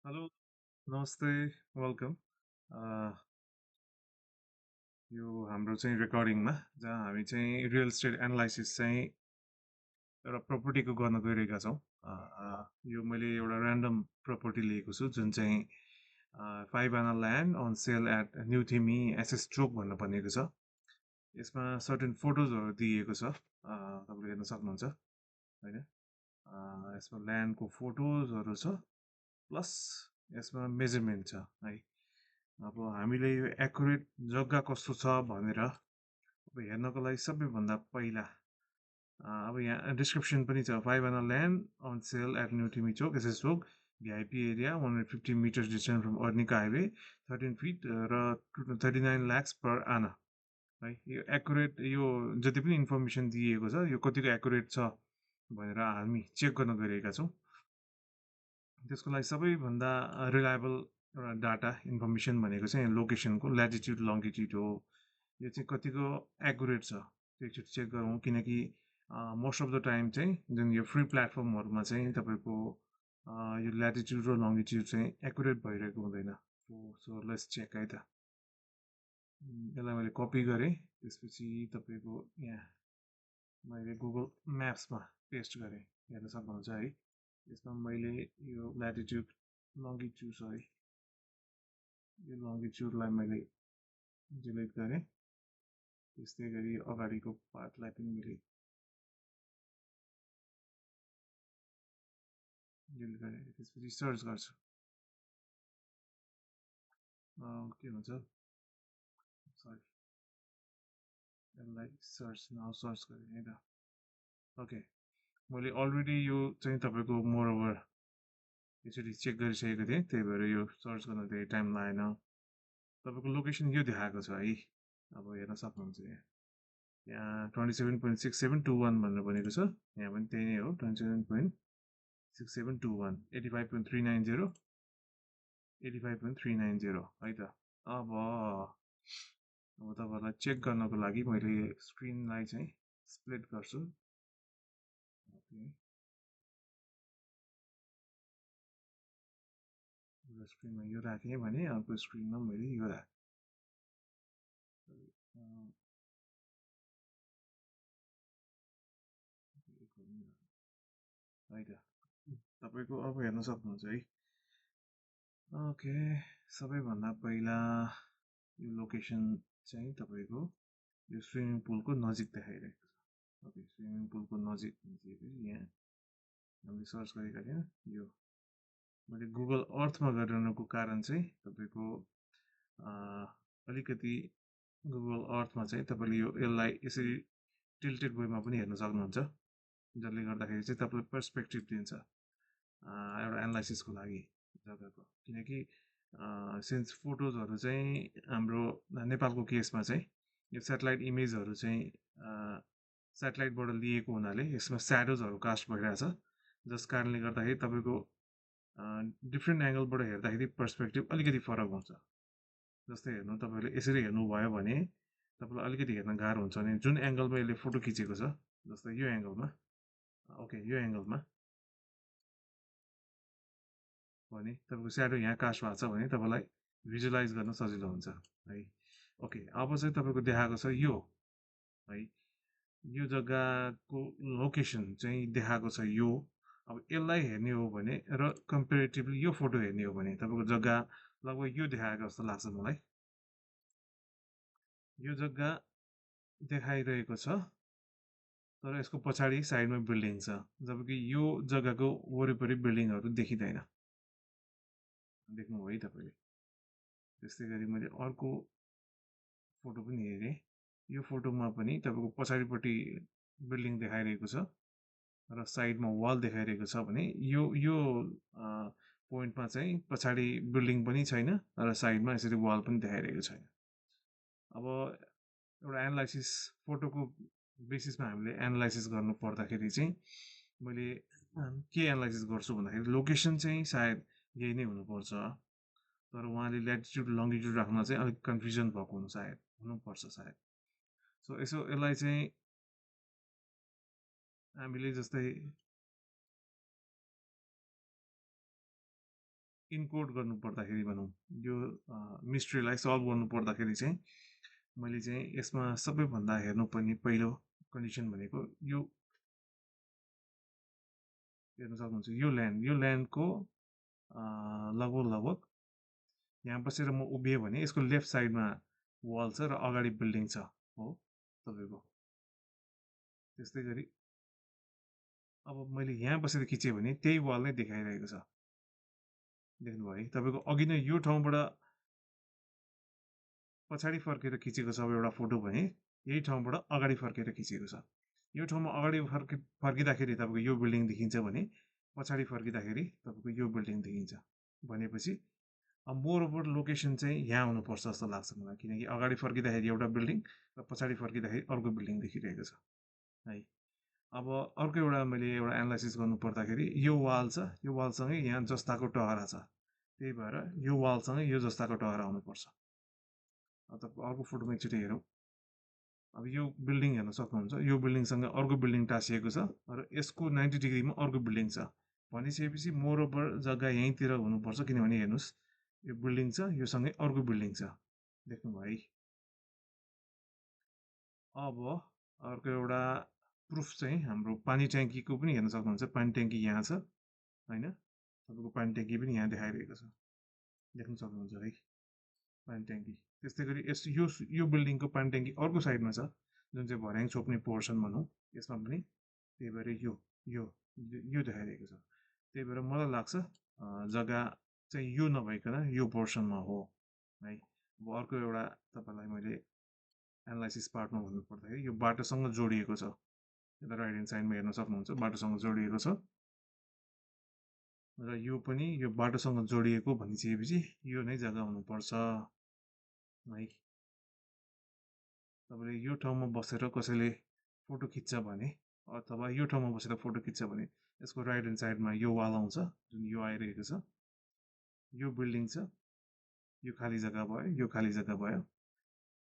Hello, नमस्ते, welcome. A, यो हाम्रो चाहिँ रेकर्डिङमा जहाँ हामी चाहिँ रियल इस्टेट एनालाइसिस चाहिँ एउटा प्रपर्टीको गर्न गइरहेका छौँ। अ, अ, यो मैले एउटा ऱ्यान्डम प्रपर्टी लिएको छु जुन चाहिँ 5 आना land on sale at New Thimi SS stroke भनेर भनिएको छ। यसमा सर्टेन फोटोजहरू दिइएको छ, तपाईँले हेर्न सक्नुहुन्छ होइन। यसमा ल्यान्डको फोटोजहरू छ, प्लस यसमा मेजरमेन्ट छ है। अब हामीले यो एकुरेट जग्गा कस्तो छ भनेर अब हेर्नको लागि सबैभन्दा पहिला अब यहाँ डिस्क्रिप्सन पनि छ। 5 आना land on sale at new Thimi चोक एसएस चोक VIP area 150 metres distance from Arniko highway 13 feet र 39 लाख्स पर आना है। यो एकुरेट यो जति पनि इन्फर्मेसन दिइएको छ यो कतिको एकुरेट छ भनेर हामी चेक गर्न गइरहेका छौँ। त्यसको लागि सबैभन्दा रिलायबल एउटा डाटा इन्फर्मेसन भनेको चाहिँ लोकेसनको ल्याटिट्युड लङ्गिट्युड हो। यो चाहिँ कतिको एकुरेट छ त्यो एकचोटि चेक गरौँ, किनकि मोस्ट अफ द टाइम चाहिँ जुन यो फ्री प्लेटफर्महरूमा चाहिँ तपाईँको यो ल्याटिट्युड र लङ्गिट्युड चाहिँ एकुरेट भइरहेको हुँदैन। सो लेट्स चेक है त। यसलाई मैले कपी गरेँ, त्यसपछि तपाईँको यहाँ मैले गुगल म्याप्समा पेस्ट गरेँ, हेर्न सक्नुहुन्छ है। यसमा मैले यो ल्याटिट्युड लङ्गिट्युड है, यो लङ्गिट्युडलाई मैले डिलिट गरेँ। त्यस्तै गरी अगाडिको पार्टलाई पनि मैले डिलिट गरेँ। त्यसपछि सर्च गर्छु, के भन्छ, सरी, यसलाई सर्च नाउ सर्च गरेँ है त। ओके, मैले अलरेडी यो चाहिँ तपाईँको मोरओभर यसरी चेक गरिसकेको थिएँ, त्यही भएर यो सर्च गर्न धेरै टाइम लागेन। तपाईँको लोकेसन यो देखाएको छ है, अब हेर्न सक्नुहुन्छ यहाँ 27.6721 भनेर भनेको छ। यहाँ पनि त्यही नै हो, 27.6721 85.390 85.390 है त। अब तपाईँहरूलाई चेक गर्नको लागि मैले स्क्रिनलाई चाहिँ स्प्लिट गर्छु। ओके, एउटा स्क्रिनमा यो राखेँ भने अर्को स्क्रिनमा मैले यो राखेँ है त। तपाईँको अब हेर्न सक्नुहुन्छ है। ओके, सबैभन्दा पहिला यो लोकेसन चाहिँ तपाईँको यो स्विमिङ पुलको नजिक देखाइरहेको छ। ओके, स्विमिङ पुलको नजिक यहाँ हामीले सर्च गरेका थियौँ। यो मैले गुगल अर्थमा गरिरहनुको कारण चाहिँ तपाईँको अलिकति गुगल अर्थमा चाहिँ तपाईँले यो यसलाई यसरी टिल्टेड वेमा पनि हेर्न सक्नुहुन्छ, जसले गर्दाखेरि चाहिँ तपाईँलाई पर्सपेक्टिभ दिन्छ एउटा एनालाइसिसको लागि जग्गाको। किनकि सिन्स फोटोजहरू चाहिँ हाम्रो नेपालको केसमा चाहिँ यो सेटेलाइट इमेजहरू चाहिँ सेटेलाइटबाट लिएको हुनाले यसमा स्याडोजहरू कास्ट भइरहेछ, जस कारणले गर्दाखेरि तपाईँको डिफ्रेन्ट एङ्गलबाट हेर्दाखेरि पर्सपेक्टिभ अलिकति फरक हुन्छ। जस्तै हेर्नु, तपाईँले यसरी हेर्नुभयो भने तपाईँलाई अलिकति हेर्न गाह्रो हुन्छ भने जुन एङ्गलमा यसले फोटो खिचेको छ, जस्तै यो एङ्गलमा, ओके यो एङ्गलमा भने तपाईँको स्याडो यहाँ कास्ट भएको छ भने तपाईँलाई भिजुलाइज गर्न सजिलो हुन्छ है। ओके, अब चाहिँ तपाईँको देखाएको छ यो है, यो जग्गाको लोकेसन चाहिँ देखाएको छ यो। अब यसलाई हेर्ने हो भने र कम्पेरिटिभली यो फोटो हेर्ने हो भने तपाईँको जग्गा लगभग यो देखाएको जस्तो लाग्छ मलाई। यो जग्गा देखाइरहेको छ, तर यसको पछाडि साइडमा बिल्डिङ छ, जबकि यो जग्गाको वरिपरि बिल्डिङहरू देखिँदैन। देख्नुभयो है तपाईँले। त्यस्तै गरी मैले अर्को फोटो पनि हेरेँ। यो फोटोमा पनि तपाईँको पछाडिपट्टि बिल्डिङ देखाइरहेको छ र साइडमा वाल देखाइरहेको छ भने यो पोइन्टमा चाहिँ पछाडि बिल्डिङ पनि छैन र साइडमा यसरी वाल पनि देखाइरहेको छैन। अब एउटा एनालाइसिस फोटोको बेसिसमा हामीले एनालाइसिस गर्नु पर्दाखेरि चाहिँ मैले के एनालाइसिस गर्छु भन्दाखेरि लोकेसन चाहिँ सायद यही नै हुनुपर्छ, तर उहाँले ल्याटिट्युड लङ्गिट्युड राख्न चाहिँ अलिक कन्फ्युजन भएको हुनुपर्छ सायद। सो यसो यसलाई चाहिँ हामीले जस्तै इन्कोड गर्नु पर्दाखेरि भनौँ यो मिस्ट्रीलाई सल्भ गर्नु पर्दाखेरि चाहिँ मैले चाहिँ यसमा सबैभन्दा हेर्नुपर्ने पहिलो कन्डिसन भनेको यो हेर्न सक्नुहुन्छ यो ल्यान्डको लगभग यहाँ बसेर म उभिएँ भने यसको लेफ्ट साइडमा वाल छ र अगाडि बिल्डिङ छ हो तपाईँको त्यस्तै गरी अब मैले यहाँ बसेर खिचेँ भने त्यही वाल नै देखाइरहेको छ देख्नुभयो है तपाईँको अघि नै यो ठाउँबाट पछाडि फर्केर खिचेको छ एउटा फोटो भने यही ठाउँबाट अगाडि फर्केर खिचेको छ यो ठाउँमा अगाडि फर्किँदाखेरि तपाईँको यो बिल्डिङ देखिन्छ भने पछाडि फर्किँदाखेरि तपाईँको यो बिल्डिङ देखिन्छ भनेपछि मोर ओभर लोकेसन चाहिँ यहाँ हुनुपर्छ जस्तो लाग्छ मलाई किनकि अगाडि फर्किँदाखेरि एउटा बिल्डिङ र पछाडि फर्किँदाखेरि अर्को बिल्डिङ देखिरहेको छ है अब अर्को एउटा मैले एउटा एनालाइसिस गर्नु पर्दाखेरि यो वाल छ यो वालसँगै यहाँ जस्ताको टहरा छ त्यही भएर यो वालसँगै यो जस्ताको टहरा हुनुपर्छ अब अर्को फोटोमा एकचोटि हेरौँ अब यो बिल्डिङ हेर्न सक्नुहुन्छ यो बिल्डिङसँग अर्को बिल्डिङ टाँसिएको छ र यसको 90 डिग्रीमा अर्को बिल्डिङ छ भनिसकेपछि मोर ओभर जग्गा यहीँतिर हुनुपर्छ किनभने हेर्नुहोस् यो बिल्डिङ छ यो सँगै अर्को बिल्डिङ छ देख्नुभयो है अब अर्को एउटा प्रुफ चाहिँ हाम्रो पानी ट्याङ्कीको पनि हेर्न सक्नुहुन्छ पानी ट्याङ्की यहाँ छ होइन तपाईँको पानी ट्याङ्की पनि यहाँ देखाइरहेको छ देख्न सक्नुहुन्छ है पानी ट्याङ्की त्यस्तै गरी यो बिल्डिङको पानी ट्याङ्की अर्को साइडमा छ जुन चाहिँ भर्याङ छोप्ने पोर्सन भनौँ यसमा पनि त्यही भएर यो देखाइरहेको छ त्यही भएर मलाई लाग्छ जग्गा चाहिँ यो नभइकन यो पोर्सनमा हो है अब अर्को एउटा तपाईँलाई मैले एनालाइसिस पार्टमा भन्नुपर्दाखेरि यो बाटोसँग जोडिएको छ यता राइट ह्यान्ड साइडमा हेर्न सक्नुहुन्छ बाटोसँग जोडिएको छ र यो पनि यो बाटोसँग जोडिएको भनिसकेपछि यो नै जग्गा हुनुपर्छ है तपाईँले यो ठाउँमा बसेर कसैले फोटो खिच्छ भने अथवा यो ठाउँमा बसेर फोटो खिच्छ भने यसको राइट ह्यान्ड साइडमा यो वाल आउँछ जुन यो आइरहेको छ यो बिल्डिङ छ यो खाली जग्गा भयो यो खाली जग्गा भयो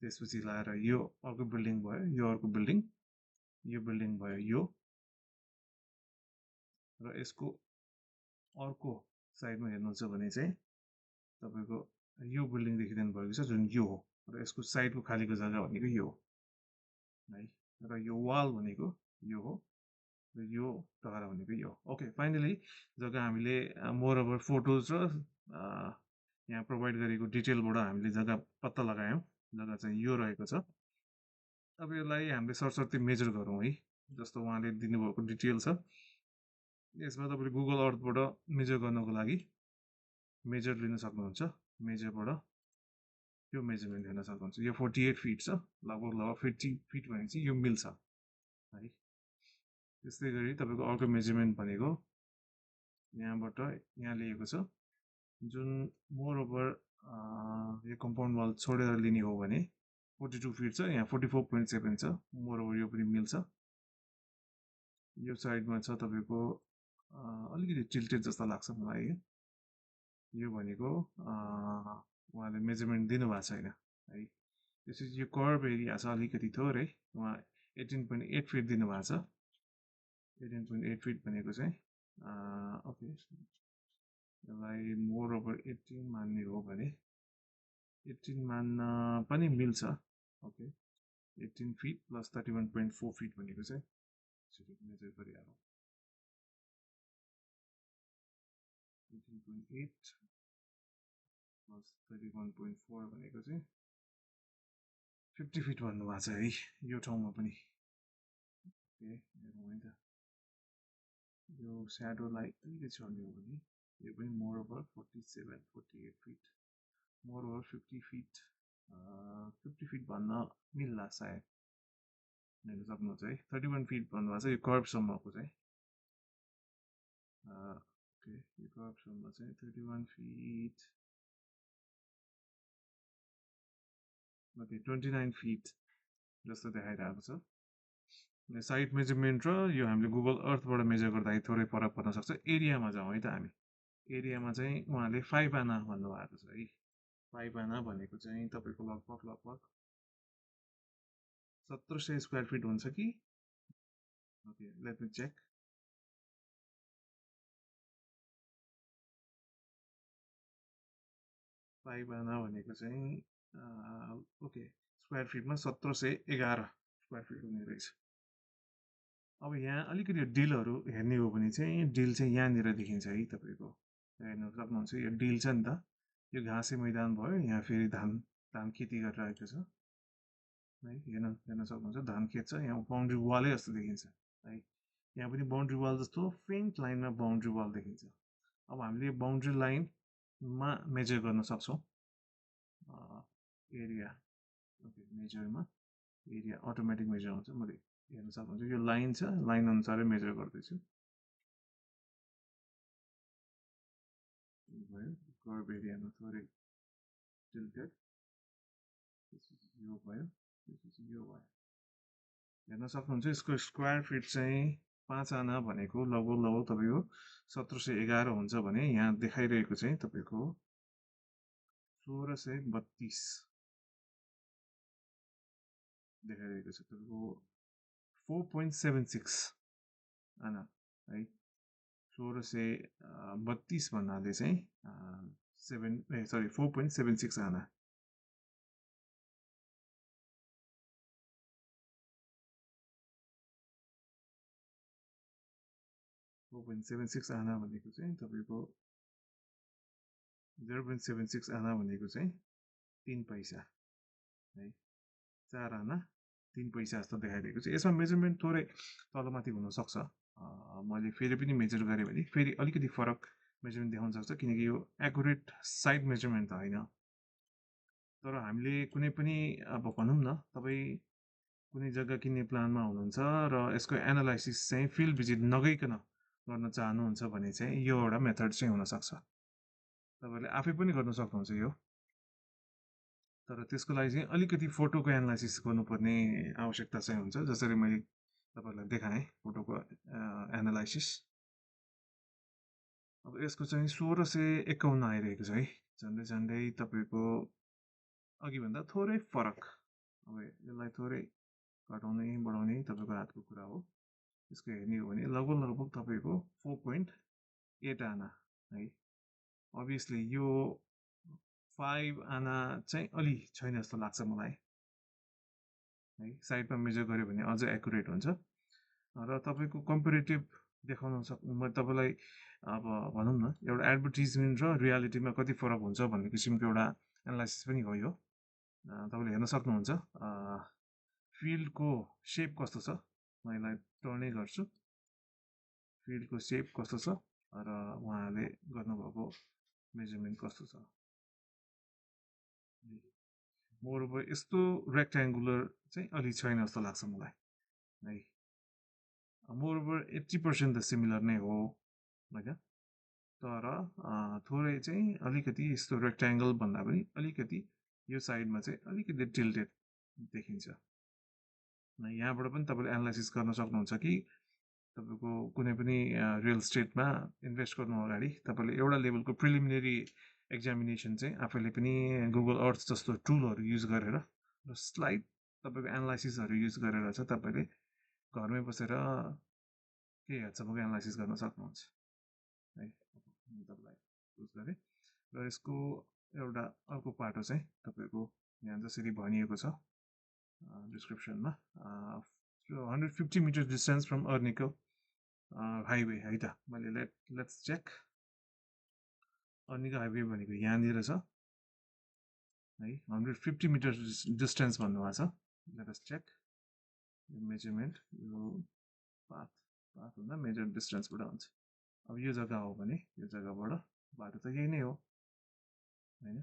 त्यसपछि लाएर यो अर्को बिल्डिङ भयो यो अर्को बिल्डिङ यो बिल्डिङ भयो यो र यसको अर्को साइडमा हेर्नुहुन्छ भने चाहिँ तपाईँको यो बिल्डिङ देखिरहनु भएको छ जुन यो हो र यसको साइडको खालीको जग्गा भनेको यो हो है र यो वाल भनेको यो हो र यो टहरा भनेको यो ओके फाइनली जग्गा हामीले मोर ओभर फोटोज र यहाँ प्रोभाइड गरेको डिटेलबाट हामीले जग्गा पत्ता लगायौँ जग्गा चाहिँ यो रहेको छ अब यसलाई हामीले सरसर्ती मेजर गरौँ है जस्तो उहाँले दिनुभएको डिटेल छ यसमा तपाईँले गुगल अर्थबाट मेजर गर्नको लागि मेजर लिन सक्नुहुन्छ मेजरबाट यो मेजरमेन्ट हेर्न सक्नुहुन्छ यो 48 फिट छ लगभग 50 फिट भनेपछि यो मिल्छ है त्यस्तै गरी तपाईँको अर्को मेजरमेन्ट भनेको यहाँबाट यहाँ लिएको छ जुन मोर ओभर यो कम्पाउन्ड वाल छोडेर लिने हो भने 42 फिट छ यहाँ 44.7 छ मोर ओभर यो पनि मिल्छ यो साइडमा छ तपाईँको अलिकति टिल्टेड जस्तो लाग्छ मलाई यो भनेको उहाँले मेजरमेन्ट दिनुभएको छैन है त्यसपछि यो कर्भ एरिया छ अलिकति थोरै उहाँ 18.8 फिट दिनुभएको छ 18.8 फिट भनेको चाहिँ ओके यसलाई मोर ओभर 18 मान्ने हो भने 18 मान्न पनि मिल्छ ओके 18 फिट प्लस 31.4 फिट भनेको चाहिँ मेजर गरिहालौँ 18.8 प्लस 31.4 भनेको चाहिँ 50 फिट भन्नुभएको छ है यो ठाउँमा पनि ओके हेरौँ है त यो स्याडोलाई अलिकति छोड्ने हो भने यो पनि more over 47-48 fit more over 50 fit 50 fit भन्न मिल्ला सायद हेर्न सक्नुहुन्छ है 31 फिट भन्नुभएको छ यो कर्भसम्मको चाहिँ ओके यो कर्भसम्म चाहिँ 31 फिट ओके 29 फिट जस्तो देखाइरहेको छ साइड मेजरमेन्ट र यो हामीले गुगल अर्थबाट मेजर गर्दाखेरि थोरै फरक पर्न सक्छ एरियामा जाउँ है त हामी एरियामा चाहिँ उहाँले 5 आना भन्नुभएको छ है 5 आना भनेको चाहिँ तपाईँको लगभग 1700 स्क्वायर फिट हुन्छ कि ओके लेट मी चेक 5 आना भनेको चाहिँ ओके स्क्वायर फिटमा 1711 स्क्वायर फिट हुने रहेछ। अब यहाँ अलिकति डिलहरू हेर्ने हो भने चाहिँ डिल चाहिँ यहाँनिर देखिन्छ है तपाईँको हेर्नु सक्नुहुन्छ यो डिल छ नि त यो घाँसे मैदान भयो यहाँ फेरि धान धान खेती गरिरहेको छ है हेर्न सक्नुहुन्छ धान खेत छ यहाँ बााउन्ड्री वालै जस्तो देखिन्छ है यहाँ पनि बााउन्ड्री वाल जस्तो फेन्ट लाइनमा बााउन्ड्री वाल देखिन्छ। अब हामीले बााउन्ड्री लाइनमा मेजर गर्न सक्छौँ एरिया ओके मेजरमा एरिया अटोमेटिक मेजर हुन्छ मैले हेर्न सक्नुहुन्छ यो लाइन छ लाइन अनुसारै मेजर गर्दैछु भयो कर्भ एरियामा थोरै टिल्टेड यो भयो यो भयो हेर्न सक्नुहुन्छ यसको स्क्वायर फिट चाहिँ 5 आना भनेको लगभग तपाईँको 1711 हुन्छ भने यहाँ देखाइरहेको चाहिँ तपाईँको 1632 देखाइरहेको छ तपाईँको 4.76 आना है 1632 भन्नाले चाहिँ 4.76 आना 4.76 आना भनेको चाहिँ तपाईँको 0.76 आना भनेको चाहिँ 3 पैसा है 4 आना 3 पैसा जस्तो देखाइदिएको छ। यसमा मेजरमेन्ट थोरै तलमाथि हुनसक्छ मैले फेरि पनि मेजर गरेँ भने फेरि अलिकति फरक मेजरमेन्ट देखाउन सक्छ किनकि यो एकुरेट साइड मेजरमेन्ट त होइन तर हामीले कुनै पनि अब भनौँ न तपाईँ कुनै जग्गा किन्ने प्लानमा हुनुहुन्छ र यसको एनालाइसिस चाहिँ फिल्ड भिजिट नगइकन गर्न चाहनुहुन्छ भने चाहिँ यो एउटा मेथड चाहिँ हुनसक्छ तपाईँले आफै पनि गर्न सक्नुहुन्छ यो तर त्यसको लागि चाहिँ अलिकति फोटोको एनालाइसिस गर्नुपर्ने आवश्यकता चाहिँ हुन्छ जसरी मैले तपाईँहरूलाई देखाएँ फोटोको एनालाइसिस अब यसको चाहिँ 1651 आइरहेको छ है झन्डै झन्डै तपाईँको अघिभन्दा थोरै फरक अब यसलाई थोरै घटाउने बढाउने तपाईँको हातको कुरा हो यसको हेर्ने हो भने लगभग तपाईँको 4.8 आना है अभियसली यो 5 आना चाहिँ अलि छैन जस्तो लाग्छ मलाई है साइडमा मेजर गऱ्यो भने अझ एकुरेट हुन्छ र तपाईँको कम्पेरेटिभ देखाउन म तपाईँलाई अब भनौँ न एउटा एडभर्टिजमेन्ट र रियालिटीमा कति फरक हुन्छ भन्ने किसिमको एउटा एनालाइसिस पनि हो यो तपाईँले हेर्न सक्नुहुन्छ फिल्डको सेप कस्तो छ म यसलाई टर्नै गर्छु फिल्डको सेप कस्तो छ र उहाँले गर्नुभएको मेजरमेन्ट कस्तो छ मोरओभर यस्तो रेक्ट्याङ्गुलर चाहिँ अलि छैन जस्तो लाग्छ मलाई है मोरओभर 80% त सिमिलर नै हो होइन तर थोरै चाहिँ अलिकति यस्तो रेक्ट्याङ्गल भन्दा पनि अलिकति यो साइडमा चाहिँ अलिकति टिल्टेड देखिन्छ यहाँबाट पनि तपाईँले एनालाइसिस गर्न सक्नुहुन्छ कि तपाईँको कुनै पनि रियल स्टेटमा इन्भेस्ट गर्नु अगाडि तपाईँले एउटा लेभलको प्रिलिमिनेरी एक्जामिनेसन चाहिँ आफैले पनि गुगल अर्थ जस्तो टुलहरू युज गरेर र स्लाइड तपाईँको एनालाइसिसहरू युज गरेर चाहिँ तपाईँले घरमै बसेर केही हदसम्मको एनालाइसिस गर्न सक्नुहुन्छ है तपाईँलाई युज गरेँ र यसको एउटा अर्को पाटो चाहिँ तपाईँको यहाँ जसरी भनिएको छ डिस्क्रिप्सनमा 150 metre distance from Araniko highway है त मैले लेट्स चेक अर्निको हाइवे भनेको यहाँनिर छ है 150 मिटर डिस्टेन्स भन्नुभएको छ लेट्स चेक मेजरमेन्ट यो पाथ भन्दा मेजर डिस्टेन्सबाट हुन्छ अब यो जग्गा हो भने यो जग्गाबाट बाटो त यही नै हो होइन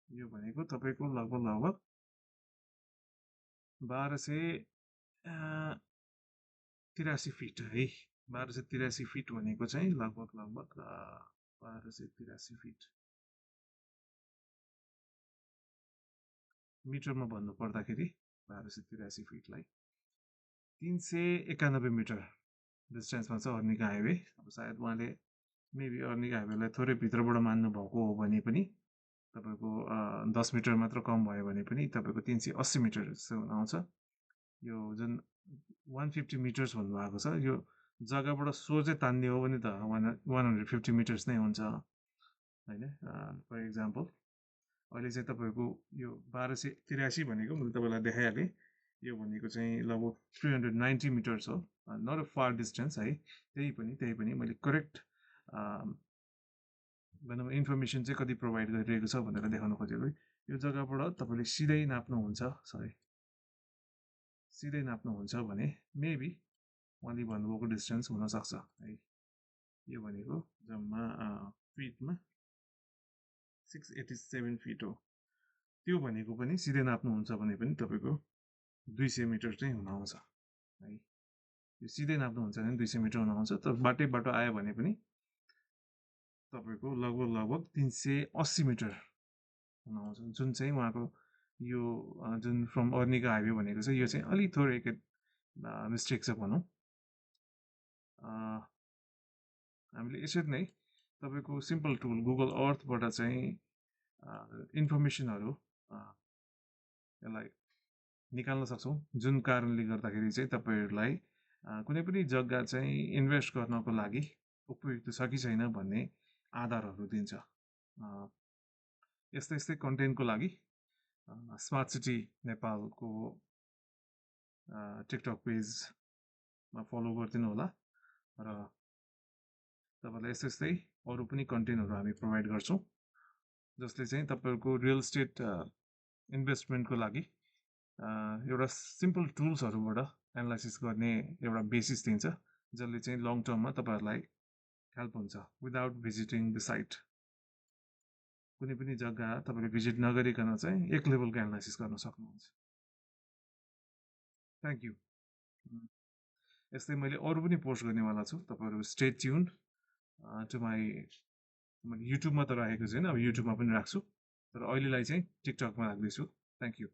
यो भनेको तपाईँको लगभग 1283 फिट है 1283 फिट भनेको चाहिँ लगभग 1283 फिट मिटरमा भन्नु पर्दाखेरि 1283 फिटलाई 391 मिटर डिस्टेन्समा छ अर्निका हाइवे। अब सायद उहाँले मेबी अर्निका हाइवेलाई थोरै भित्रबाट मान्नुभएको हो भने पनि तपाईँको 10 मिटर मात्र कम भयो भने पनि तपाईँको 380 मिटर जस्तो आउँछ। यो जुन 150 मिटर्स भन्नुभएको छ यो जग्गाबाट सोझै तान्ने हो भने त 150 मिटर्स नै हुन्छ होइन। फर इक्जाम्पल अहिले चाहिँ तपाईँको यो 1283 भनेको मैले तपाईँलाई देखाइहालेँ। यो भनेको चाहिँ लगभग 390 मिटर्स हो, नट अ फार डिस्टेन्स है। त्यही पनि मैले करेक्ट भनौँ इन्फर्मेसन चाहिँ कति प्रोभाइड गरिरहेको छ भनेर देखाउन खोजेको। यो जग्गाबाट तपाईँले सिधै नाप्नुहुन्छ भने मेबी उहाँले भन्नुभएको डिस्टेन्स हुनसक्छ है। यो भनेको जम्मा फिटमा 687 फिट हो। त्यो भनेको पनि सिधै नाप्नुहुन्छ भने पनि तपाईँको 200 मिटर चाहिँ हुन आउँछ है। यो सिधै नाप्नुहुन्छ भने 200 मिटर हुन आउँछ। तर बाटो आयो भने पनि तपाईँको लगभग 380 मिटर हुन आउँछ, जुन चाहिँ उहाँको यो जुन फ्रम अर्निका हाइवे भनेको छ यो चाहिँ अलिक थोरै मिस्टेक छ भनौँ। हामीले यसरी नै तपाईँको सिम्पल टुल गुगल अर्थबाट चाहिँ इन्फर्मेसनहरू यसलाई निकाल्न सक्छौँ, जुन कारणले गर्दाखेरि चाहिँ तपाईँहरूलाई कुनै पनि जग्गा चाहिँ इन्भेस्ट गर्नको लागि उपयुक्त छ कि छैन भन्ने आधारहरू दिन्छ। यस्तै कन्टेन्टको लागि स्मार्ट सिटी नेपालको टिकटक पेजमा फलो गरिदिनु होला र तपाईँलाई यस्तै अरू पनि कन्टेन्टहरू हामी प्रोभाइड गर्छौँ जसले चाहिँ तपाईँहरूको रियल इस्टेट इन्भेस्टमेन्टको लागि एउटा सिम्पल टुल्सहरूबाट एनालाइसिस गर्ने एउटा बेसिस दिन्छ, जसले चाहिँ लङ टर्ममा तपाईँहरूलाई हेल्प हुन्छ विदाउट भिजिटिङ द साइट। कुनै पनि जग्गा तपाईँले भिजिट नगरिकन चाहिँ एक लेभलको एनालाइसिस गर्न सक्नुहुन्छ। Thank you. यस्तै मैले अरू पनि पोस्ट गर्नेवाला छु, तपाईँहरू स्टे ट्युन्ड टु माई। मैले युट्युबमा त राखेको छैन, अब युट्युबमा पनि राख्छु, तर अहिलेलाई चाहिँ टिकटकमा राख्दैछु। Thank you.